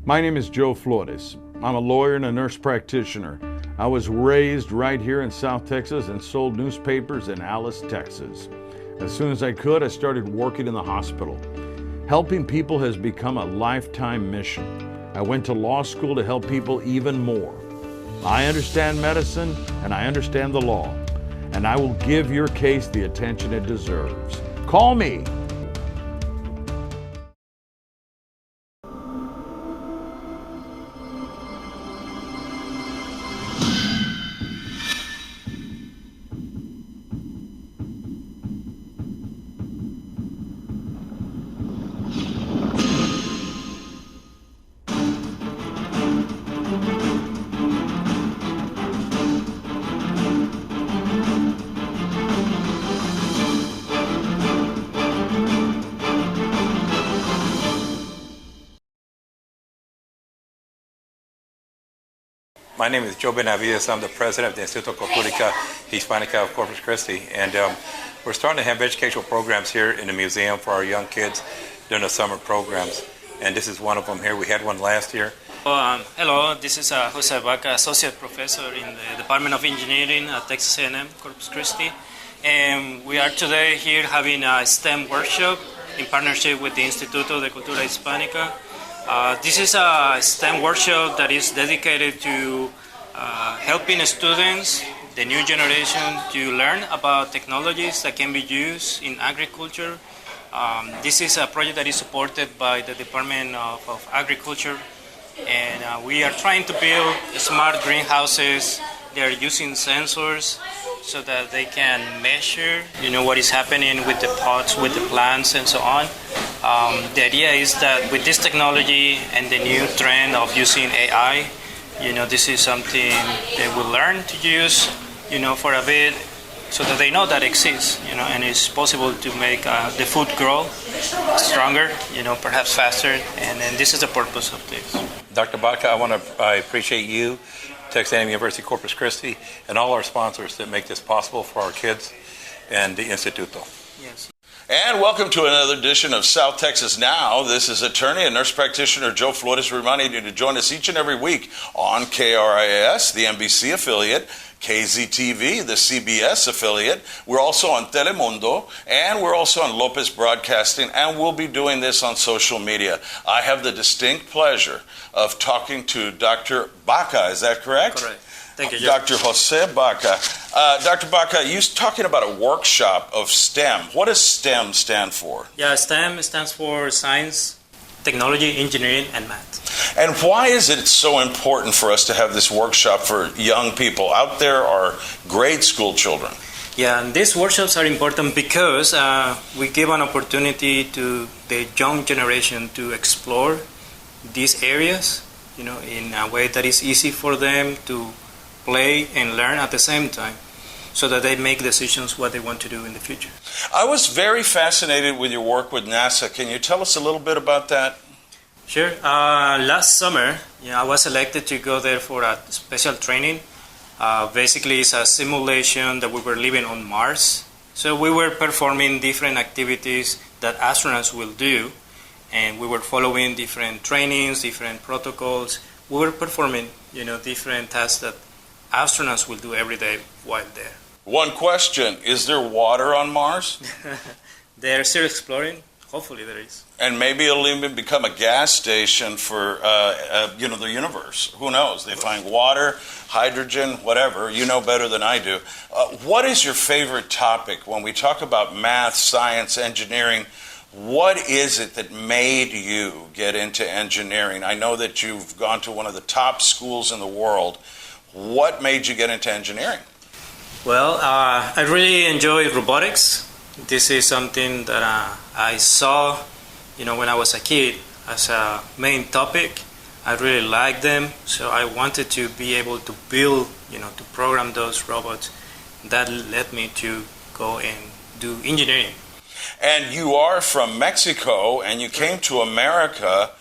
My name is Joe Flores. I'm a lawyer and a nurse practitioner. I was raised right here in South Texas and sold newspapers in Alice, Texas. As soon as I could, I started working in the hospital. Helping people has become a lifetime mission. I went to law school to help people even more. I understand medicine and I understand the law, and I will give your case the attention it deserves. Call me. My name is Joe Benavides. I'm the president of the Instituto Culturica Hispanica of Corpus Christi, and we're starting to have educational programs here in the museum for our young kids during the summer programs, and this is one of them here. We had one last year. Hello, this is JoeFloresDrBaca, associate professor in the Department of Engineering at Texas A&M Corpus Christi, and we are today here having a STEM workshop in partnership with the Instituto de Cultura Hispanica. This is a STEM workshop that is dedicated to helping students, the new generation, to learn about technologies that can be used in agriculture. This is a project that is supported by the Department of Agriculture, and we are trying to build smart greenhouses. They are using sensors so that they can measure, what is happening with the pots, with the plants, and so on. The idea is that with this technology and the new trend of using AI, this is something they will learn to use, for a bit, so that they know that exists, and it's possible to make the food grow stronger, perhaps faster, and this is the purpose of this. Dr. Baca, I appreciate you, Texas A&M University Corpus Christi, and all our sponsors that make this possible for our kids and the Instituto. Yes. And welcome to another edition of South Texas Now. This is attorney and nurse practitioner Joe Flores reminding you to join us each and every week on KRIS, the NBC affiliate, KZTV, the CBS affiliate. We're also on Telemundo, and we're also on Lopez Broadcasting, and we'll be doing this on social media. I have the distinct pleasure of talking to Dr. Baca. Is that correct? Correct. Thank you, Dr. Jose Baca. Dr. Baca, you're talking about a workshop of STEM. What does STEM stand for? Yeah, STEM stands for science, technology, engineering, and math. And why is it so important for us to have this workshop for young people? Out there are grade school children. Yeah, and these workshops are important because we give an opportunity to the young generation to explore these areas, in a way that is easy for them to play and learn at the same time, so that they make decisions what they want to do in the future. I was very fascinated with your work with NASA. Can you tell us a little bit about that? Sure. Last summer, I was selected to go there for a special training. Basically, it's a simulation that we were living on Mars. So we were performing different activities that astronauts will do, and we were following different trainings, different protocols. We were performing, different tasks that astronauts will do every day while there. One question, is there water on Mars? They're still exploring. Hopefully there is. And maybe it'll even become a gas station for, the universe. Who knows? They find water, hydrogen, whatever. You know better than I do. What is your favorite topic? When we talk about math, science, engineering, what is it that made you get into engineering? I know that you've gone to one of the top schools in the world. What made you get into engineering? Well, I really enjoy robotics. This is something that I saw, when I was a kid as a main topic. I really liked them, so I wanted to be able to build, to program those robots. That led me to go and do engineering. And you are from Mexico, and you came to America.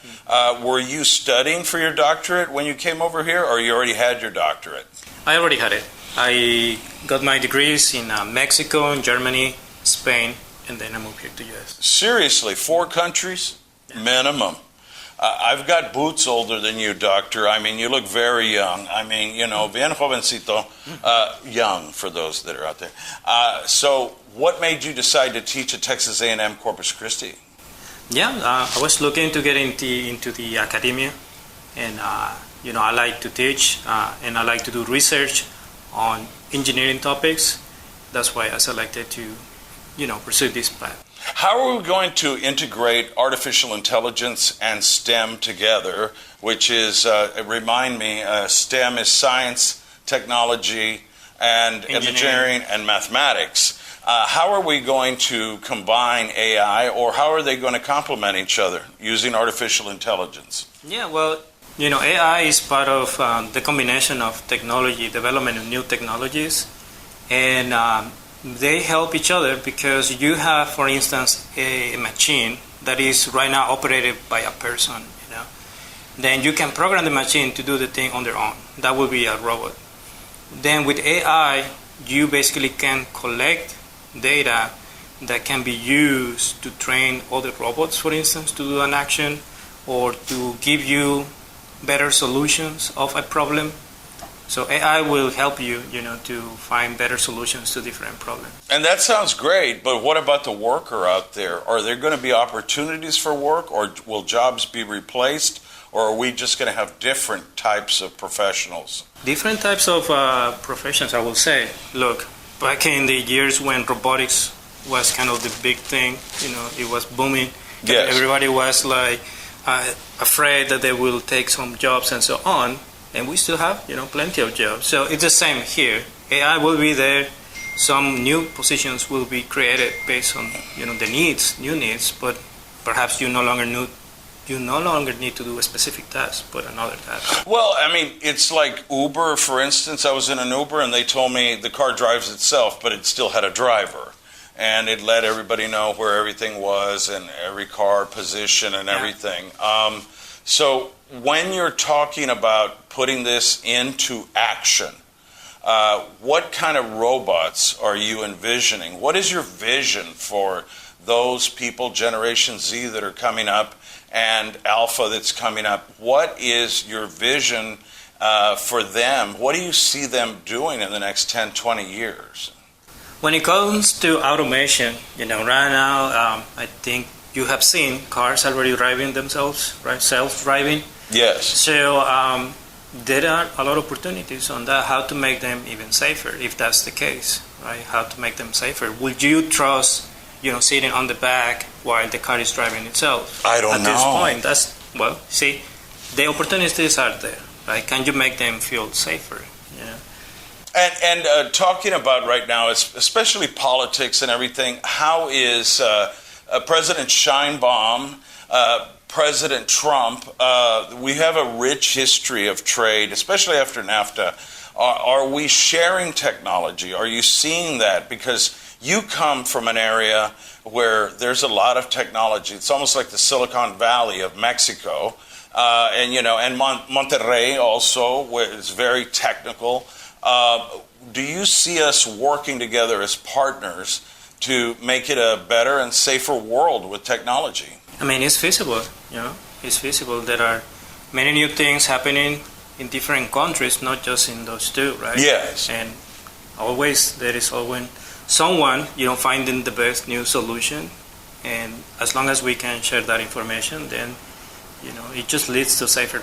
Were you studying for your doctorate when you came over here, or you already had your doctorate? I already had it. I got my degrees in Mexico, in Germany, Spain, and then I moved here to U.S. Seriously, 4 countries? Yeah. Minimum. I've got boots older than you, Doctor. I mean, you look very young. I mean, bien jovencito, young for those that are out there. So what made you decide to teach at Texas A&M Corpus Christi? Yeah, I was looking to get into the academia, and I like to teach, and I like to do research on engineering topics. That's why I selected to, pursue this path. How are we going to integrate artificial intelligence and STEM together, which is, remind me, STEM is science, technology, and engineering and mathematics. How are we going to combine AI, or how are they going to complement each other using artificial intelligence? Yeah, well, AI is part of the combination of technology, development of new technologies, and they help each other because you have, for instance, a machine that is right now operated by a person. Then you can program the machine to do the thing on their own. That will be a robot. Then with AI, you basically can collect data that can be used to train other robots, for instance, to do an action or to give you better solutions of a problem. So AI will help you, to find better solutions to different problems. And that sounds great, but what about the worker out there? Are there going to be opportunities for work, or will jobs be replaced, or are we just going to have different types of professionals? Different types of professions, I will say. Look, back in the years when robotics was kind of the big thing, it was booming. Yes. Everybody was like afraid that they will take some jobs and so on. And we still have, plenty of jobs. So it's the same here. AI will be there. Some new positions will be created based on, the needs, new needs. But perhaps you no longer need to do a specific task, but another task. Well, I mean, it's like Uber, for instance. I was in an Uber, and they told me the car drives itself, but it still had a driver. And it let everybody know where everything was and every car position and everything. So when you're talking about putting this into action, what kind of robots are you envisioning? What is your vision for those people, Generation Z, that are coming up and Alpha that's coming up? What is your vision for them? What do you see them doing in the next 10, 20 years? When it comes to automation, right now, I think you have seen cars already driving themselves, right? Self-driving. Yes. So there are a lot of opportunities on that, how to make them even safer, if that's the case, right? How to make them safer. Would you trust, sitting on the back while the car is driving itself? I don't know. At this point, the opportunities are there, right? Can you make them feel safer? And talking about right now, especially politics and everything, how is President Sheinbaum, President Trump, we have a rich history of trade, especially after NAFTA. Are we sharing technology? Are you seeing that? Because you come from an area where there's a lot of technology. It's almost like the Silicon Valley of Mexico. And Monterrey also, where it's very technical. Do you see us working together as partners to make it a better and safer world with technology? I mean, it's feasible, It's feasible. There are many new things happening in different countries, not just in those two, right? Yes. And there is always someone, finding the best new solution. And as long as we can share that information, then, it just leads to safer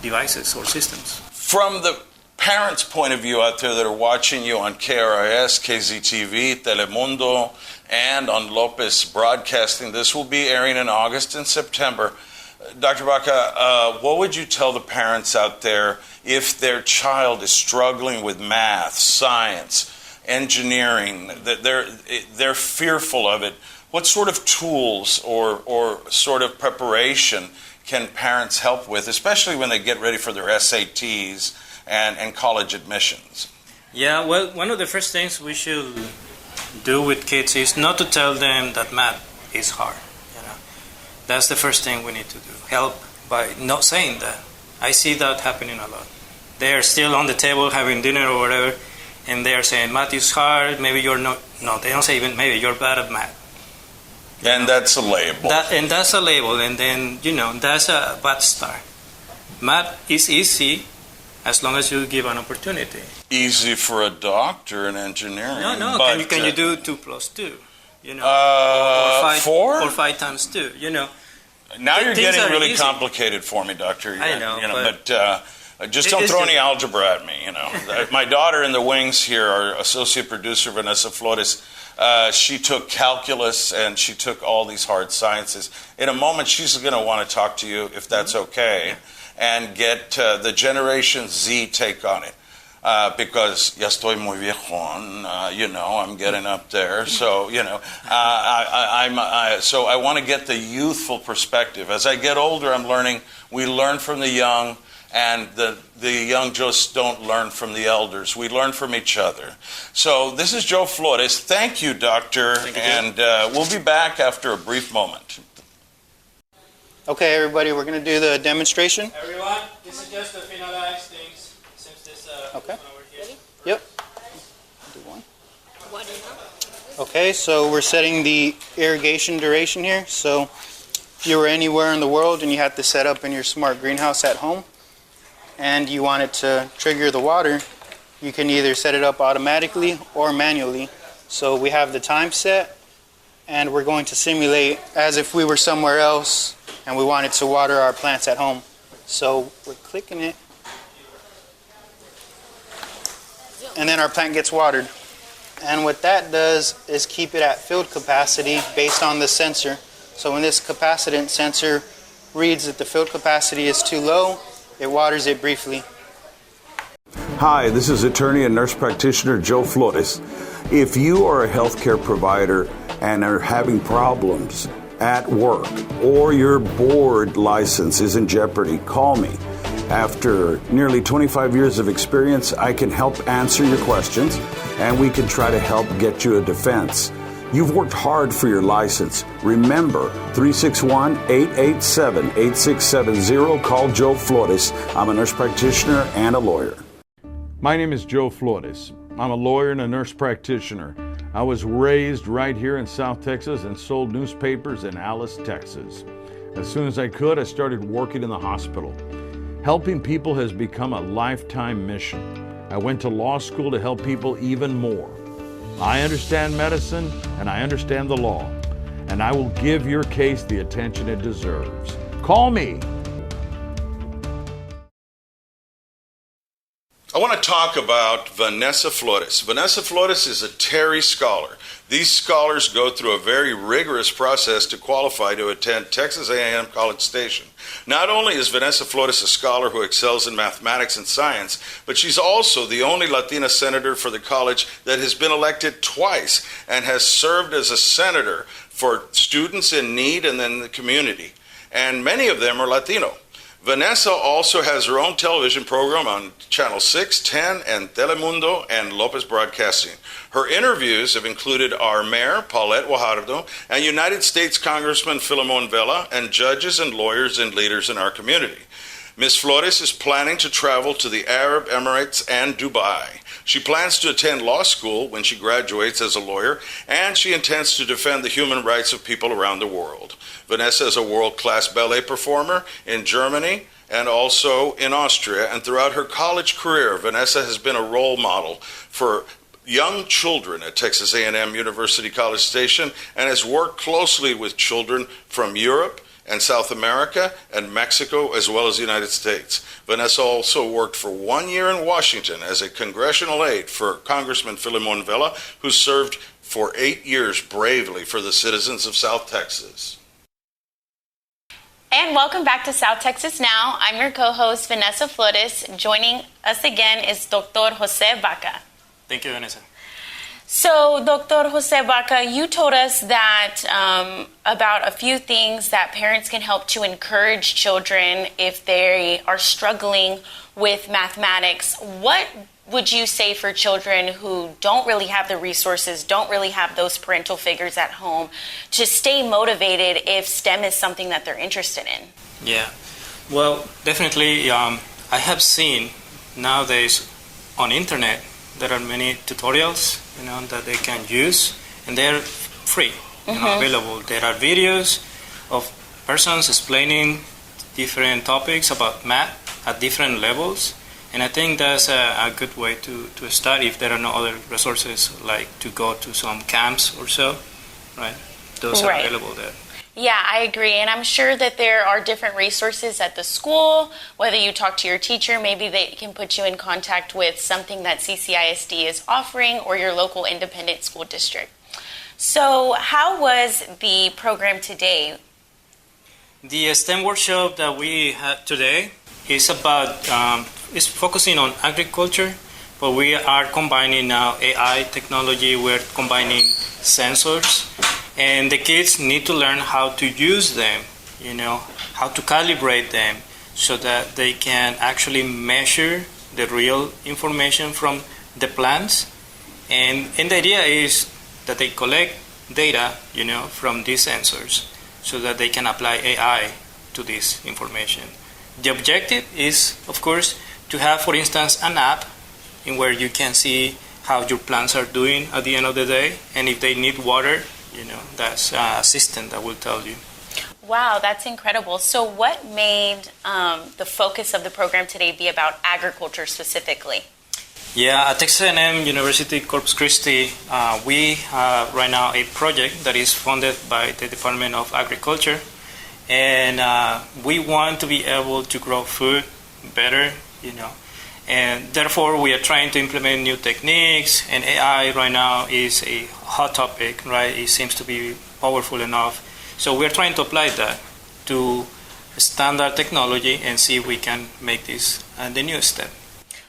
devices or systems. From the parents' point of view out there that are watching you on KRIS, KZTV, Telemundo, and on Lopez Broadcasting, this will be airing in August and September. Dr. Baca, what would you tell the parents out there if their child is struggling with math, science, engineering, that they're fearful of it? What sort of tools or sort of preparation can parents help with, especially when they get ready for their SATs and college admissions? Yeah, well, one of the first things we should do with kids is not to tell them that math is hard. That's the first thing we need to do. Help by not saying that. I see that happening a lot. They are still on the table having dinner or whatever, and they are saying math is hard. Maybe you're not. No, they don't say even maybe you're bad at math. And that's a label. That's a label, and then, that's a bad start. Math is easy as long as you give an opportunity. Easy for a doctor in engineering. No. But, can you do 2 plus 2? Or 5, 4? Or 5 times 2, Now you're Things getting are really easy. complicated for me, Doctor. I know, but just don't throw any algebra at me. My daughter in the wings here, our associate producer Vanessa Flores, she took calculus and she took all these hard sciences. In a moment, she's going to want to talk to you, if that's okay, and get the Generation Z take on it. Because ya estoy muy viejón, I'm getting up there. So, so I want to get the youthful perspective. As I get older, I'm learning. We learn from the young, and the young just don't learn from the elders. We learn from each other. So this is Joe Flores. Thank you, Doctor. Thank you, and we'll be back after a brief moment. Okay, everybody, we're going to do the demonstration. Everyone, this is just to finalize things since this Okay. over here. Yep. Do one. Okay, so we're setting the irrigation duration here. So if you were anywhere in the world and you had to set up in your smart greenhouse at home and you wanted to trigger the water, you can either set it up automatically or manually. So we have the time set, and we're going to simulate as if we were somewhere else and we wanted to water our plants at home. So we're clicking it, and then our plant gets watered. And what that does is keep it at filled capacity based on the sensor. So when this capacitance sensor reads that the filled capacity is too low, it waters it briefly. Hi, this is attorney and nurse practitioner Joe Flores. If you are a healthcare provider and are having problems at work or your board license is in jeopardy, call me. After nearly 25 years of experience, I can help answer your questions, and we can try to help get you a defense. You've worked hard for your license. Remember, 361-887-8670. Call Joe Flores. I'm a nurse practitioner and a lawyer. My name is Joe Flores. I'm a lawyer and a nurse practitioner. I was raised right here in South Texas and sold newspapers in Alice, Texas. As soon as I could, I started working in the hospital. Helping people has become a lifetime mission. I went to law school to help people even more. I understand medicine and I understand the law, and I will give your case the attention it deserves. Call me. I want to talk about Vanessa Flores. Vanessa Flores is a Terry Scholar. These scholars go through a very rigorous process to qualify to attend Texas A&M College Station. Not only is Vanessa Flores a scholar who excels in mathematics and science, but she's also the only Latina senator for the college that has been elected twice and has served as a senator for students in need and in the community. And many of them are Latino. Vanessa also has her own television program on Channel 6, 10, and Telemundo and Lopez Broadcasting. Her interviews have included our mayor, Paulette Guajardo, and United States Congressman Filemon Vela, and judges and lawyers and leaders in our community. Ms. Flores is planning to travel to the Arab Emirates and Dubai. She plans to attend law school when she graduates as a lawyer, and she intends to defend the human rights of people around the world. Vanessa is a world-class ballet performer in Germany and also in Austria, and throughout her college career, Vanessa has been a role model for young children at Texas A&M University College Station and has worked closely with children from Europe and South America and Mexico, as well as the United States. Vanessa also worked for 1 year in Washington as a congressional aide for Congressman Filemon Vela, who served for 8 years bravely for the citizens of South Texas. And welcome back to South Texas Now. I'm your co-host, Vanessa Flores. Joining us again is Dr. JoeFloresDrBaca. Thank you, Vanessa. So, Dr. JoeFloresDrBaca, you told us that about a few things that parents can help to encourage children if they are struggling with mathematics. What would you say for children who don't really have the resources, don't really have those parental figures at home, to stay motivated if STEM is something that they're interested in? Yeah, well, definitely I have seen nowadays on internet there are many tutorials that they can use, and they're free. available. There are videos of persons explaining different topics about math at different levels. And I think that's a good way to start if there are no other resources, like to go to some camps or so, right? Those are available there. Yeah, I agree. And I'm sure that there are different resources at the school. Whether you talk to your teacher, maybe they can put you in contact with something that CCISD is offering or your local independent school district. So how was the program today? The STEM workshop that we had today is about, is focusing on agriculture, but we are combining now AI technology, we're combining sensors, and the kids need to learn how to use them, how to calibrate them so that they can actually measure the real information from the plants. And the idea is that they collect data, from these sensors so that they can apply AI to this information. The objective is, of course, to have, for instance, an app in where you can see how your plants are doing at the end of the day, and if they need water, that's an assistant that will tell you. Wow, that's incredible. So what made the focus of the program today be about agriculture specifically? Yeah, at Texas A&M University Corpus Christi, we have right now a project that is funded by the Department of Agriculture, and we want to be able to grow food better, and therefore we are trying to implement new techniques, and AI right now is a hot topic, right? It seems to be powerful enough. So we're trying to apply that to standard technology and see if we can make this the newest step.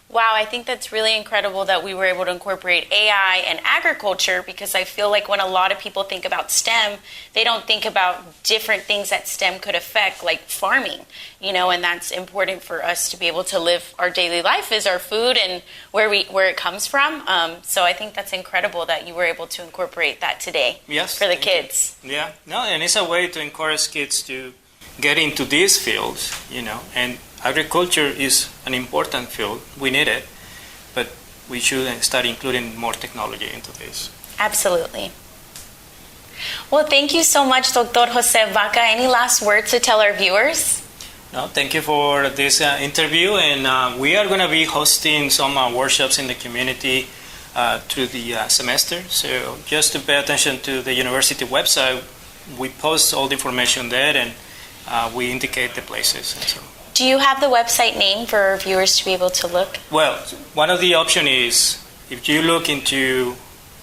Wow, I think that's really incredible that we were able to incorporate AI and agriculture, because I feel like when a lot of people think about STEM, they don't think about different things that STEM could affect, like farming, and that's important for us to be able to live our daily life is our food and where it comes from. So I think that's incredible that you were able to incorporate that today for the kids. Yeah, no, and it's a way to encourage kids to get into these fields, and agriculture is an important field. We need it, but we should start including more technology into this. Absolutely. Well, thank you so much, Dr. JoeFloresDrBaca. Any last words to tell our viewers? No, thank you for this interview, and we are going to be hosting some workshops in the community through the semester. So just to pay attention to the university website, we post all the information there, and we indicate the places and so on. Do you have the website name for our viewers to be able to look? Well, one of the options is if you look into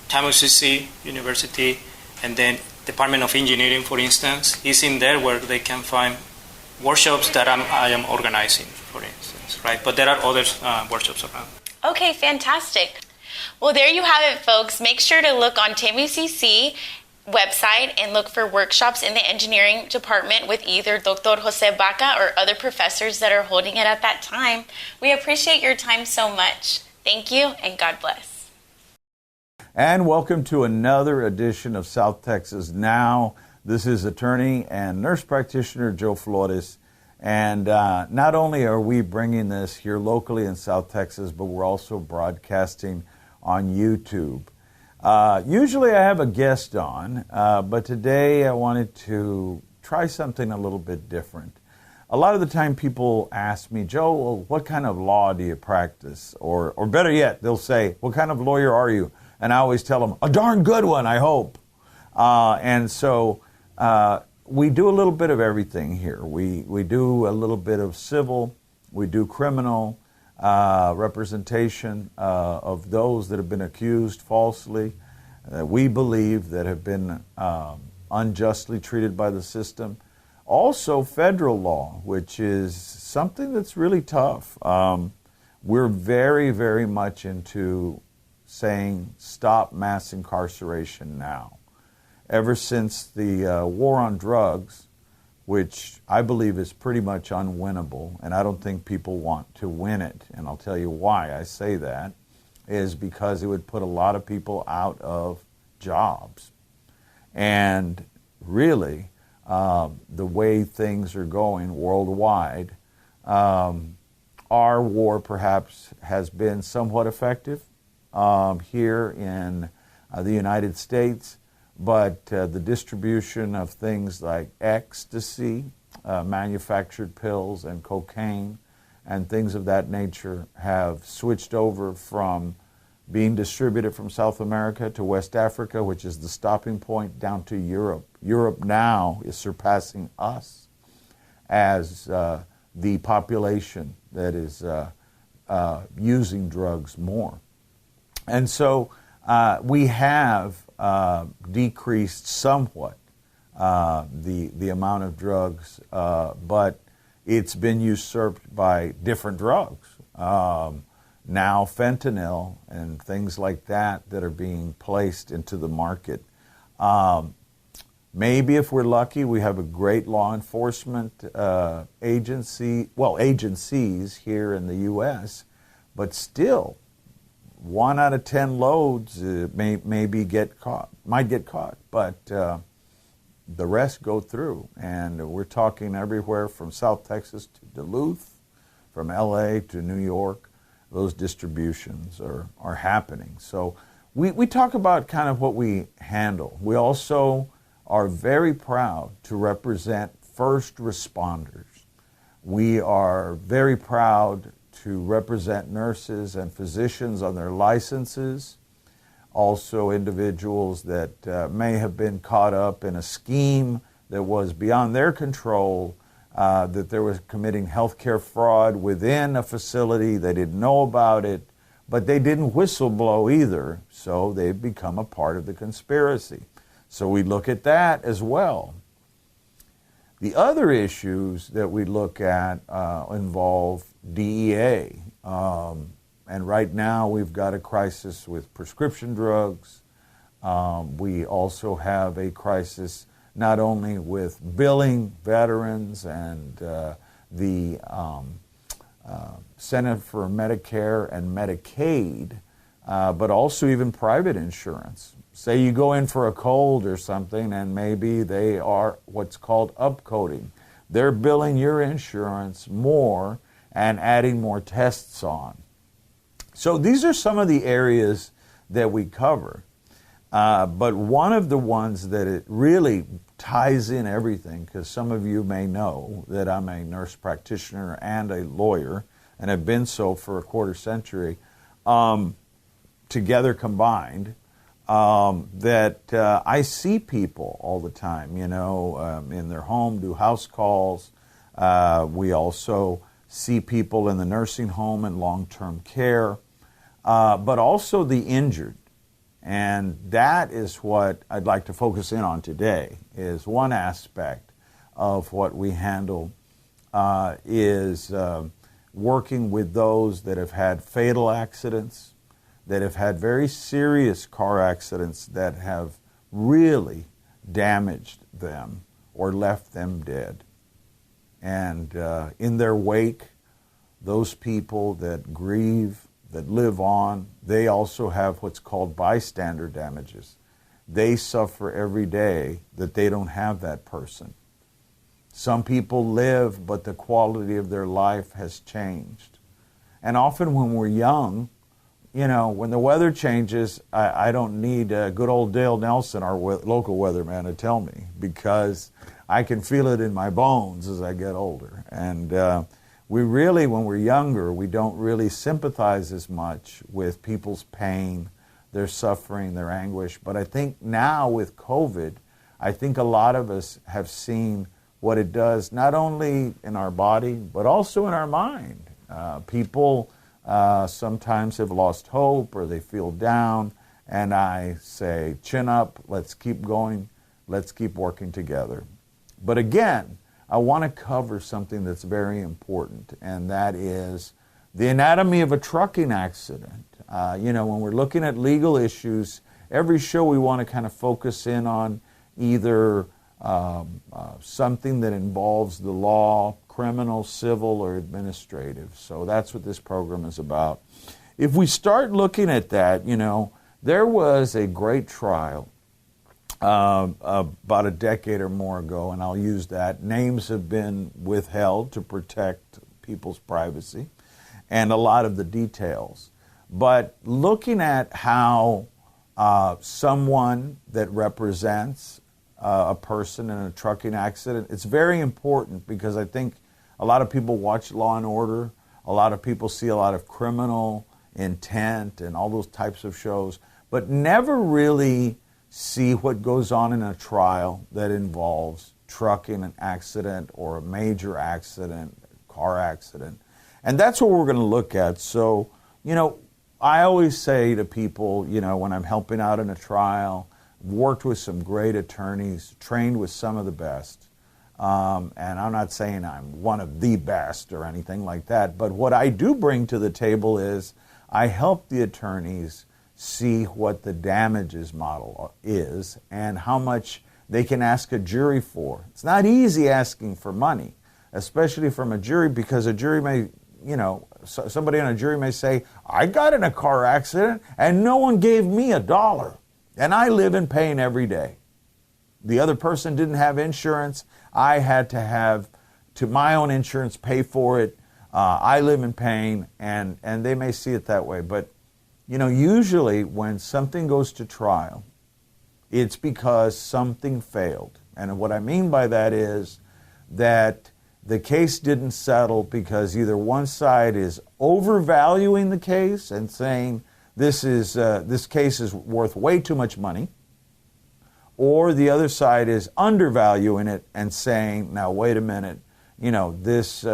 TAMUCC University and then Department of Engineering, for instance, is in there where they can find workshops that I am organizing, for instance, right? But there are other workshops around. Okay, fantastic. Well, there you have it, folks. Make sure to look on TAMUCC website and look for workshops in the engineering department with either Dr. JoeFloresDrBaca or other professors that are holding it at that time. We appreciate your time so much. Thank you, and God bless. And welcome to another edition of South Texas Now. This is attorney and nurse practitioner Joe Flores. And not only are we bringing this here locally in South Texas, but we're also broadcasting on YouTube. Usually I have a guest on, but today I wanted to try something a little bit different. A lot of the time people ask me, Joe, well, what kind of law do you practice? Or better yet, they'll say, what kind of lawyer are you? And I always tell them, a darn good one, I hope. And so we do a little bit of everything here. We do a little bit of civil, we do criminal, representation of those that have been accused falsely, we believe that have been unjustly treated by the system. Also federal law, which is something that's really tough. We're very, very much into saying stop mass incarceration now. Ever since the war on drugs, which I believe is pretty much unwinnable, and I don't think people want to win it, and I'll tell you why I say that, is because it would put a lot of people out of jobs. And really, the way things are going worldwide, our war perhaps has been somewhat effective. Here in the United States, but the distribution of things like ecstasy, manufactured pills, and cocaine, and things of that nature have switched over from being distributed from South America to West Africa, which is the stopping point, down to Europe. Europe now is surpassing us as the population that is using drugs more. And so we have decreased somewhat the amount of drugs, but it's been usurped by different drugs. Now fentanyl and things like that are being placed into the market. Maybe if we're lucky, we have a great law enforcement agencies here in the U.S., but still, 1 out of 10 loads might get caught, but the rest go through. And we're talking everywhere from South Texas to Duluth, from L.A. to New York. Those distributions are happening. So we talk about kind of what we handle. We also are very proud to represent first responders. We are very proud to represent nurses and physicians on their licenses, also individuals that may have been caught up in a scheme that was beyond their control, that they were committing healthcare fraud within a facility. They didn't know about it, but they didn't whistleblow either, so they've become a part of the conspiracy. So we look at that as well. The other issues that we look at involve DEA. And right now we've got a crisis with prescription drugs. We also have a crisis not only with billing veterans and the Center for Medicare and Medicaid, but also even private insurance. Say you go in for a cold or something and maybe they are what's called upcoding. They're billing your insurance more and adding more tests on. So these are some of the areas that we cover. But one of the ones that it really ties in everything, because some of you may know that I'm a nurse practitioner and a lawyer, and have been so for a quarter century, together combined, that I see people all the time, in their home, do house calls. We also see people in the nursing home and long-term care, but also the injured. And that is what I'd like to focus in on today, is one aspect of what we handle is working with those that have had fatal accidents, that have had very serious car accidents that have really damaged them or left them dead. And in their wake, those people that grieve, that live on, they also have what's called bystander damages. They suffer every day that they don't have that person. Some people live, but the quality of their life has changed. And often when we're young, when the weather changes, I don't need good old Dale Nelson, our local weatherman, to tell me, because I can feel it in my bones as I get older. And we really, when we're younger, we don't really sympathize as much with people's pain, their suffering, their anguish. But I think now with COVID, I think a lot of us have seen what it does, not only in our body, but also in our mind. People sometimes have lost hope or they feel down, and I say, chin up, let's keep going, let's keep working together. But again, I want to cover something that's very important, and that is the anatomy of a trucking accident. When we're looking at legal issues, every show we want to kind of focus in on either something that involves the law, criminal, civil, or administrative. So that's what this program is about. If we start looking at that, there was a great trial about a decade or more ago, and I'll use that. Names have been withheld to protect people's privacy and a lot of the details. But looking at how someone that represents a person in a trucking accident. It's very important because I think a lot of people watch Law and Order. A lot of people see a lot of Criminal Intent and all those types of shows, but never really see what goes on in a trial that involves trucking an accident or a major accident, car accident. And that's what we're going to look at. So, I always say to people, when I'm helping out in a trial, worked with some great attorneys, trained with some of the best. And I'm not saying I'm one of the best or anything like that, but what I do bring to the table is I help the attorneys see what the damages model is and how much they can ask a jury for. It's not easy asking for money, especially from a jury, because a jury may, somebody on a jury may say, I got in a car accident and no one gave me $1, and I live in pain every day. The other person didn't have insurance. I had to have my own insurance pay for it. I live in pain, and they may see it that way. But, usually when something goes to trial, it's because something failed. And what I mean by that is that the case didn't settle because either one side is overvaluing the case and saying this case is worth way too much money, or the other side is undervaluing it and saying, now wait a minute, this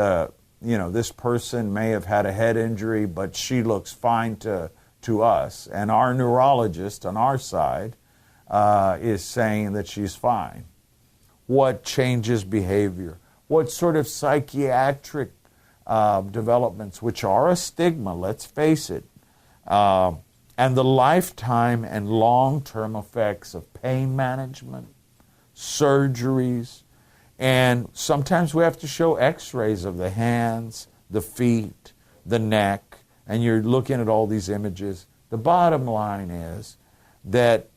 person may have had a head injury, but she looks fine to us, and our neurologist on our side is saying that she's fine. What changes behavior? What sort of psychiatric developments, which are a stigma, let's face it, and the lifetime and long-term effects of pain management, surgeries, and sometimes we have to show x-rays of the hands, the feet, the neck, and you're looking at all these images. The bottom line is that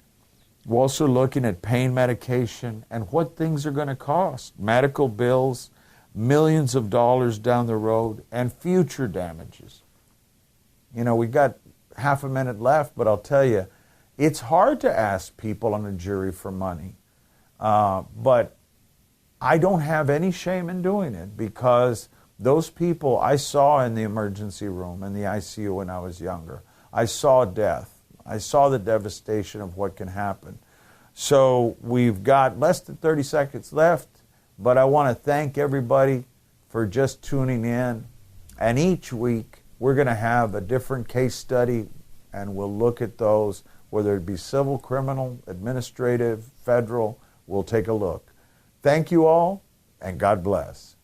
we're also looking at pain medication and what things are going to cost. Medical bills, millions of dollars down the road, and future damages. We got half a minute left, but I'll tell you, it's hard to ask people on a jury for money. But I don't have any shame in doing it, because those people I saw in the emergency room, in the ICU when I was younger, I saw death. I saw the devastation of what can happen. So we've got less than 30 seconds left, but I want to thank everybody for just tuning in. And each week we're going to have a different case study, and we'll look at those, whether it be civil, criminal, administrative, federal. We'll take a look. Thank you all, and God bless.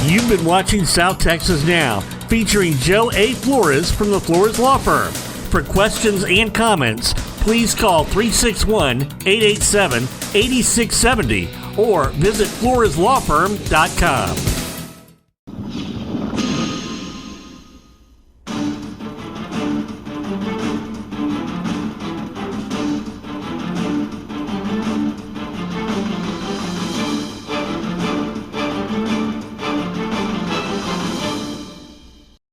You've been watching South Texas Now, featuring Joe A. Flores from the Flores Law Firm. For questions and comments, please call 361-887-8670 or visit floreslawfirm.com.